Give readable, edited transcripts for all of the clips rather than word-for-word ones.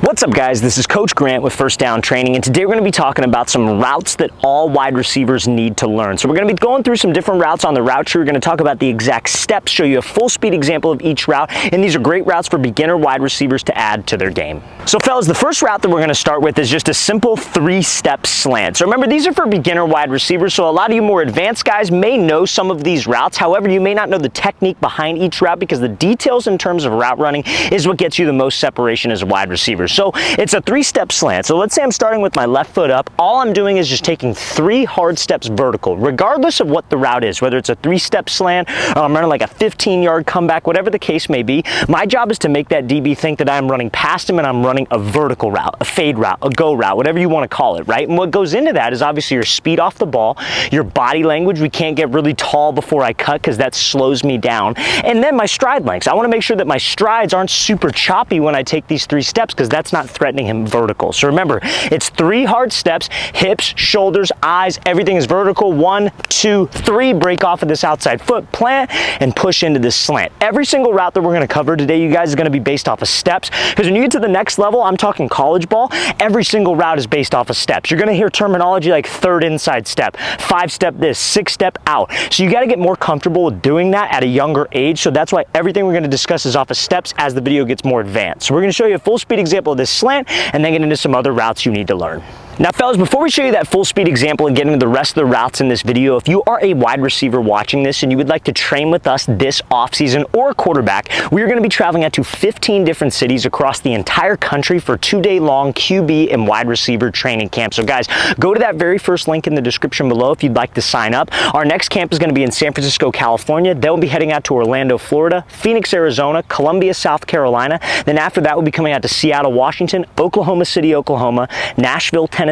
What's up guys, this is Coach Grant with First Down Training, and today we're going to be talking about some routes that all wide receivers need to learn. So we're going to be going through some different routes on the route tree. We're going to talk about the exact steps, show you a full speed example of each route, and these are great routes for beginner wide receivers to add to their game. So fellas, the first route that we're going to start with is just a simple 3-step slant. So remember, these are for beginner wide receivers, so a lot of you more advanced guys may know some of these routes. However, you may not know the technique behind each route because the details in terms of route running is what gets you the most separation as a wide receiver. So it's a 3-step slant. So let's say I'm starting with my left foot up. All I'm doing is just taking 3 hard steps vertical, regardless of what the route is, whether it's a 3-step slant or I'm running like a 15-yard comeback, whatever the case may be. My job is to make that DB think that I'm running past him and I'm running a vertical route, a fade route, a go route, whatever you want to call it, right? And what goes into that is obviously your speed off the ball, your body language. We can't get really tall before I cut because that slows me down. And then my stride lengths. I want to make sure that my strides aren't super choppy when I take these 3 steps because that's not threatening him vertical. So remember, it's 3 hard steps, hips, shoulders, eyes, everything is vertical. 1, 2, 3, break off of this outside foot, plant, and push into this slant. Every single route that we're going to cover today, you guys, is going to be based off of steps, because when you get to the next level, I'm talking college ball, every single route is based off of steps. You're going to hear terminology like 3rd inside step, 5-step this, 6-step out. So you got to get more comfortable with doing that at a younger age. So that's why everything we're going to discuss is off of steps as the video gets more advanced. So we're going to show you a full speed example of this slant and then get into some other routes you need to learn. Now fellas, before we show you that full speed example and get into the rest of the routes in this video, if you are a wide receiver watching this and you would like to train with us this offseason or a quarterback, we are going to be traveling out to 15 different cities across the entire country for 2-day-long QB and wide receiver training camp. So guys, go to that very first link in the description below if you'd like to sign up. Our next camp is going to be in San Francisco, California. Then we'll be heading out to Orlando, Florida, Phoenix, Arizona, Columbia, South Carolina. Then after that, we'll be coming out to Seattle, Washington, Oklahoma City, Oklahoma, Nashville, Tennessee,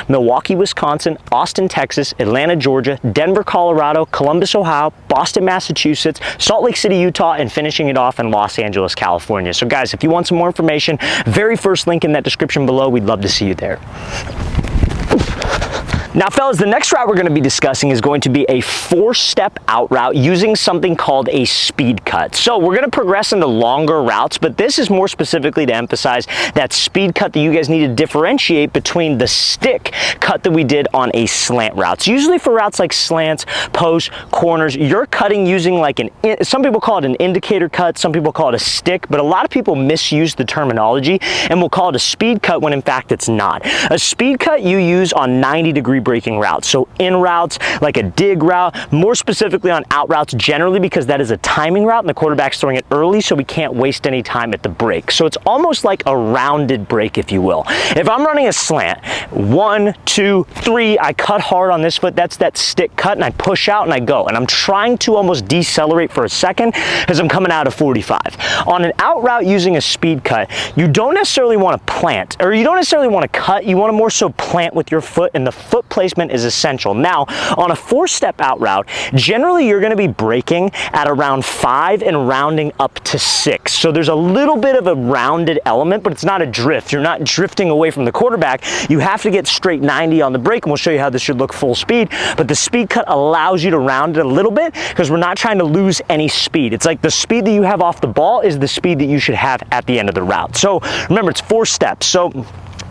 Milwaukee, Wisconsin, Austin, Texas, Atlanta, Georgia, Denver, Colorado, Columbus, Ohio, Boston, Massachusetts, Salt Lake City, Utah, and finishing it off in Los Angeles, California. So guys, if you want some more information, very first link in that description below, we'd love to see you there. Now fellas, the next route we're going to be discussing is going to be a 4-step out route using something called a speed cut. So we're going to progress into longer routes, but this is more specifically to emphasize that speed cut that you guys need to differentiate between the stick cut that we did on a slant route. So usually for routes like slants, posts, corners, you're cutting using like some people call it an indicator cut, some people call it a stick, but a lot of people misuse the terminology and will call it a speed cut when in fact it's not. A speed cut you use on 90-degree breaking routes. So in routes, like a dig route, more specifically on out routes generally because that is a timing route and the quarterback's throwing it early so we can't waste any time at the break. So it's almost like a rounded break, if you will. If I'm running a slant, 1, 2, 3, I cut hard on this foot, that's that stick cut, and I push out and I go. And I'm trying to almost decelerate for a second because I'm coming out of 45. On an out route using a speed cut, you don't necessarily want to plant, or you don't necessarily want to cut, you want to more so plant with your foot, and the foot placement is essential. Now, on a 4-step out route, generally you're going to be breaking at around 5 and rounding up to 6. So there's a little bit of a rounded element, but it's not a drift. You're not drifting away from the quarterback. You have to get straight 90 on the break, and we'll show you how this should look full speed. But the speed cut allows you to round it a little bit because we're not trying to lose any speed. It's like the speed that you have off the ball is the speed that you should have at the end of the route. So remember, it's 4 steps. So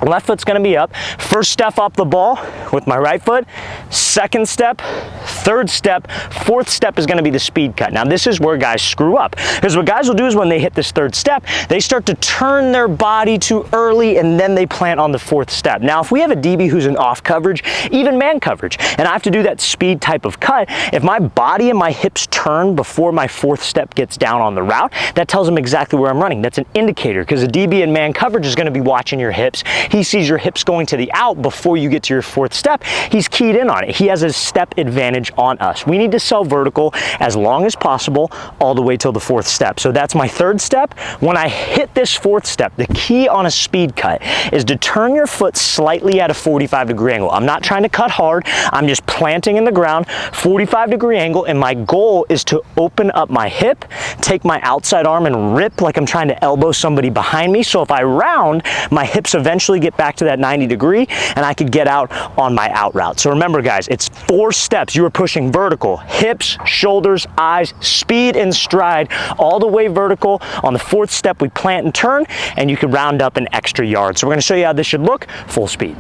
left foot's going to be up. First step off the ball with my right foot. Second step, 3rd step, 4th step is going to be the speed cut. Now this is where guys screw up, because what guys will do is when they hit this 3rd step, they start to turn their body too early and then they plant on the 4th step. Now if we have a DB who's in off coverage, even man coverage, and I have to do that speed type of cut, if my body and my hips turn before my 4th step gets down on the route, that tells them exactly where I'm running. That's an indicator, because a DB in man coverage is going to be watching your hips. He sees your hips going to the out before you get to your 4th step. He's keyed in on it. He has a step advantage on us. We need to sell vertical as long as possible all the way till the 4th step. So that's my 3rd step. When I hit this 4th step, the key on a speed cut is to turn your foot slightly at a 45-degree angle. I'm not trying to cut hard. I'm just planting in the ground, 45-degree angle, and my goal is to open up my hip, take my outside arm and rip like I'm trying to elbow somebody behind me. So if I round, my hips eventually get back to that 90 degree and I could get out on my out route. So remember guys, it's 4 steps. You are pushing vertical, hips, shoulders, eyes, speed and stride, all the way vertical. On the fourth step, we plant and turn, and you can round up an extra yard. So we're gonna show you how this should look, full speed.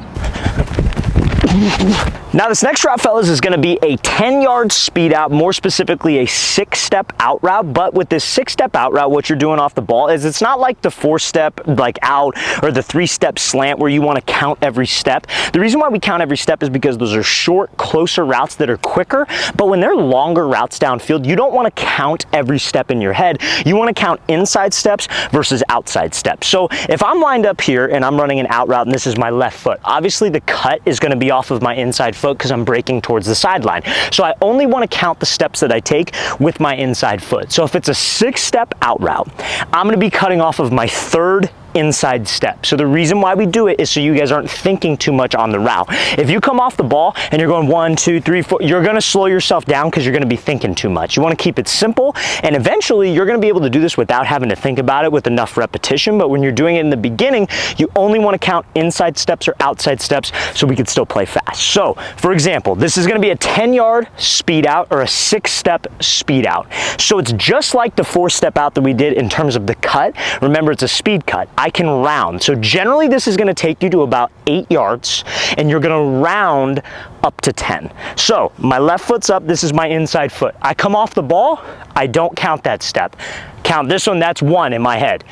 Now this next route, fellas, is gonna be a 10-yard speed out, more specifically a 6-step out route. But with this 6-step out route, what you're doing off the ball is it's not like the 4-step like out or the 3-step slant where you wanna count every step. The reason why we count every step is because those are short, closer routes that are quicker. But when they're longer routes downfield, you don't wanna count every step in your head. You wanna count inside steps versus outside steps. So if I'm lined up here and I'm running an out route and this is my left foot, obviously the cut is gonna be off of my inside foot because I'm breaking towards the sideline. So I only want to count the steps that I take with my inside foot. So if it's a 6-step out route, I'm going to be cutting off of my third inside step. So the reason why we do it is so you guys aren't thinking too much on the route. If you come off the ball and you're going 1, 2, 3, 4, you're going to slow yourself down because you're going to be thinking too much. You want to keep it simple, and eventually you're going to be able to do this without having to think about it with enough repetition. But when you're doing it in the beginning, you only want to count inside steps or outside steps so we can still play fast. So for example, this is going to be a 10-yard speed out or a 6-step speed out. So it's just like the 4-step out that we did in terms of the cut. Remember, it's a speed cut. I can round. So generally this is going to take you to about 8 yards and you're going to round up to 10. So my left foot's up, this is my inside foot. I come off the ball, I don't count that step. Count this one, that's 1 in my head.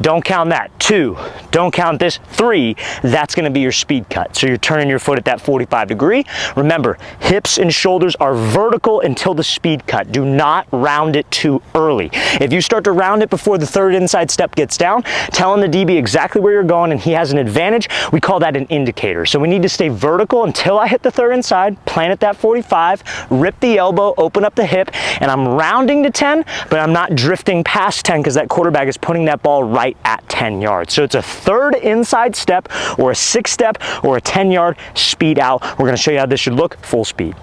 Don't count that. 2, don't count this. 3, that's gonna be your speed cut. So you're turning your foot at that 45 degree. Remember, hips and shoulders are vertical until the speed cut. Do not round it too early. If you start to round it before the third inside step gets down, telling the DB exactly where you're going and he has an advantage, we call that an indicator. So we need to stay vertical until I hit the third inside, plant at that 45, rip the elbow, open up the hip, and I'm rounding to 10, but I'm not drifting past 10 because that quarterback is putting that ball right at 10 yards. So it's a third inside step or a 6-step or a 10-yard speed out. We're going to show you how this should look full speed.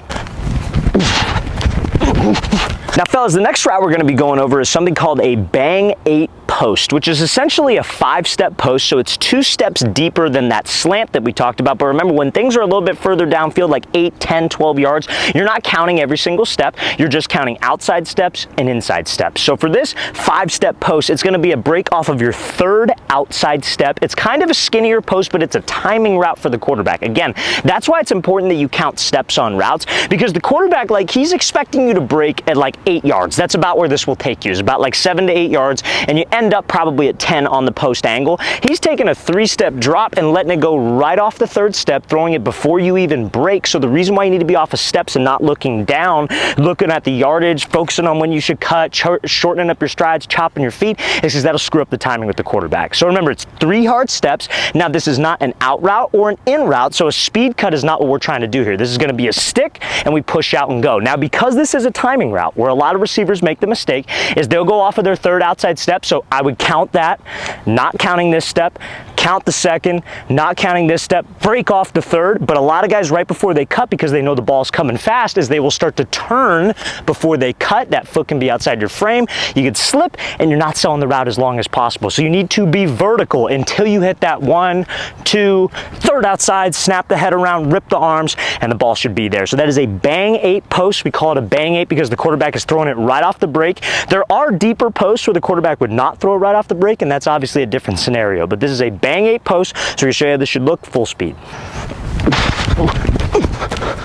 Now fellas, the next route we're going to be going over is something called a bang 8 post, which is essentially a 5-step post. So it's 2 steps deeper than that slant that we talked about. But remember, when things are a little bit further downfield, like 8, 10, 12 yards, you're not counting every single step. You're just counting outside steps and inside steps. So for this 5-step post, it's going to be a break off of your third outside step. It's kind of a skinnier post, but it's a timing route for the quarterback. Again, that's why it's important that you count steps on routes, because the quarterback, like, he's expecting you to break at like 8 yards. That's about where this will take you. It's about like 7 to 8 yards, and you end up probably at 10 on the post angle. He's taking a 3-step drop and letting it go right off the third step, throwing it before you even break. So the reason why you need to be off of steps and not looking down, looking at the yardage, focusing on when you should cut, shortening up your strides, chopping your feet, is because that'll screw up the timing with the quarterback. So remember, it's 3 hard steps. Now this is not an out route or an in route, so a speed cut is not what we're trying to do here. This is going to be a stick and we push out and go. Now because this is a timing route, where a lot of receivers make the mistake is they'll go off of their third outside step. So I would count that, not counting this step, count the second, not counting this step, break off the third. But a lot of guys right before they cut, because they know the ball's coming fast, is they will start to turn before they cut. That foot can be outside your frame. You could slip and you're not selling the route as long as possible. So you need to be vertical until you hit that 1, 2, third outside, snap the head around, rip the arms, and the ball should be there. So that is a bang 8 post. We call it a bang 8 because the quarterback is throwing it right off the break. There are deeper posts where the quarterback would not throw it right off the break, and that's obviously a different scenario. But this is a bang 8 post, so we're going to show you how this should look full speed.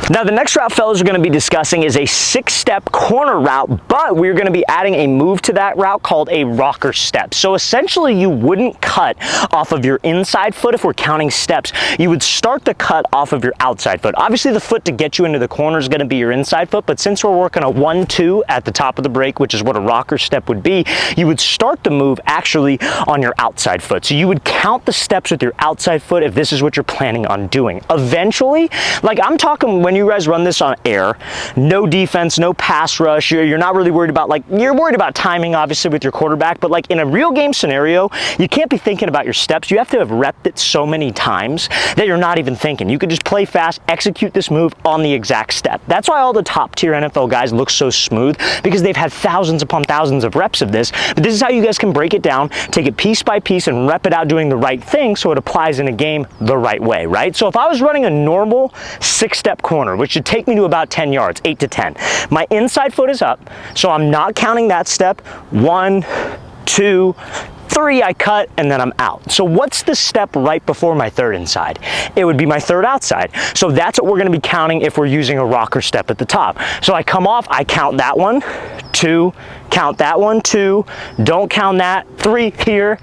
Now the next route, fellas, we're going to be discussing is a 6-step corner route, but we're going to be adding a move to that route called a rocker step. So essentially you wouldn't cut off of your inside foot if we're counting steps. You would start the cut off of your outside foot. Obviously the foot to get you into the corner is going to be your inside foot, but since we're working a 1-2 at the top of the break, which is what a rocker step would be, you would start the move actually on your outside foot. So you would count the steps with your outside foot if this is what you're planning on doing. Eventually, like I'm talking when you guys run this on air, no defense, no pass rush, you're not really worried about, like, you're worried about timing obviously with your quarterback, but like in a real game scenario, you can't be thinking about your steps. You have to have repped it so many times that you're not even thinking. You could just play fast, execute this move on the exact step. That's why all the top tier NFL guys look so smooth, because they've had thousands upon thousands of reps of this. But this is how you guys can break it down, take it piece by piece and rep it out doing the right thing so it applies in a game the right way, right? So if I was running a normal 6-step corner, which should take me to about 10 yards, 8 to 10. My inside foot is up, so I'm not counting that step. 1, 2, 3, I cut, and then I'm out. So what's the step right before my third inside? It would be my third outside. So that's what we're gonna be counting if we're using a rocker step at the top. So I come off, I count that 1, 2, count that 1, 2, don't count that, 3 here,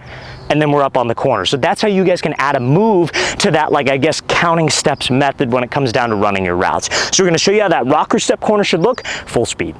and then we're up on the corner. So that's how you guys can add a move to that, like, I guess, counting steps method when it comes down to running your routes. So we're gonna show you how that rocker step corner should look, full speed.